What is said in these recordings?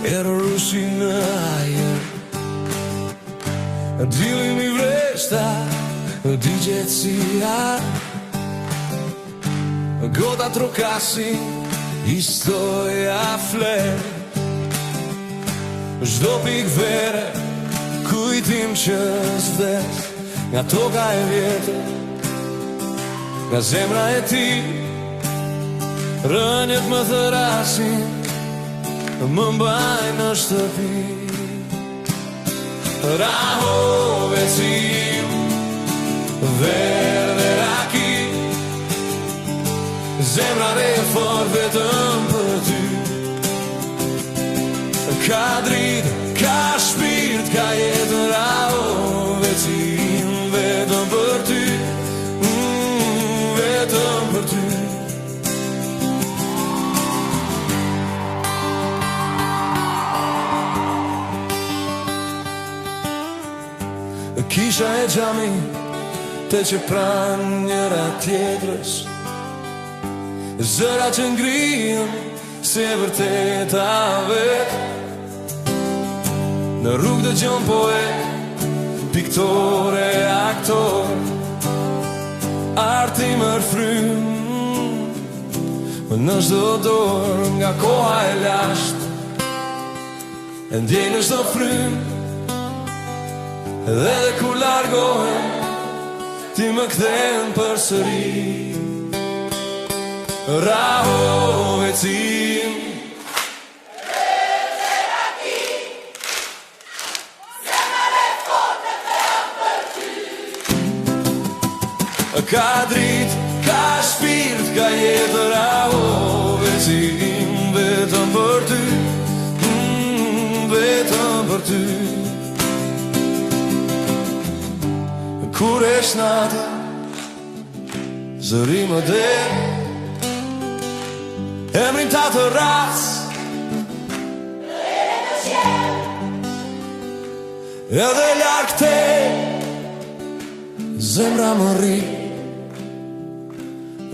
Era rushi në ajer, dilim I vreshta, digjecija, gota trokasin, historia fler. Çdo pik vere, kujtim që s'vdes, nga toka e vjetër, nga zemra e ti, rënjët më thërasin, më mbajnë në shtëpi. Rahove cim, verde raki, zemra re fort vetëm për ty. Ka dritë, ka shpirt, ka jetë. Rahove cim, vetëm për ty, vetëm për ty. Kisha e gjami te që pran njëra tjetrës, zëra që ngrihen se vërteta vet. Në rrugë dëgjon poet, piktore, aktor, arti mërfrym, në çdo dorë nga koha e lasht, e ndjej në çdo frym. Edhe dhe kur largohen, ti më kthehen përsëri. Rahove cim, verde raki, zemra re fort vetëm për ty. Ka dritë, ka shpirt, ka jetë. Rahove cim, vetëm për ty, vetëm për ty. Kur esh nata, zëri më der, emrin ta të ras, në ere në qiell, edhe larg te, zemra më rri.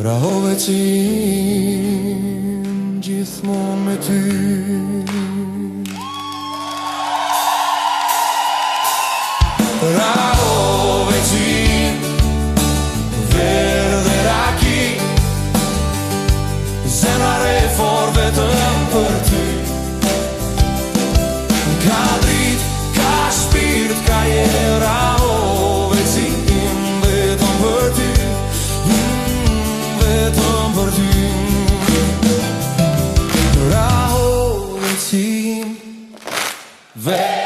Rahove cim, gjithmonë me ty. Rahove cim, verde raki, zemra re fort vetëm për ty. Ka dritë, ka shpirt, ka jetë. Rahove cim, vetëm për ty, vetëm për ty. Rahove cim, vetëm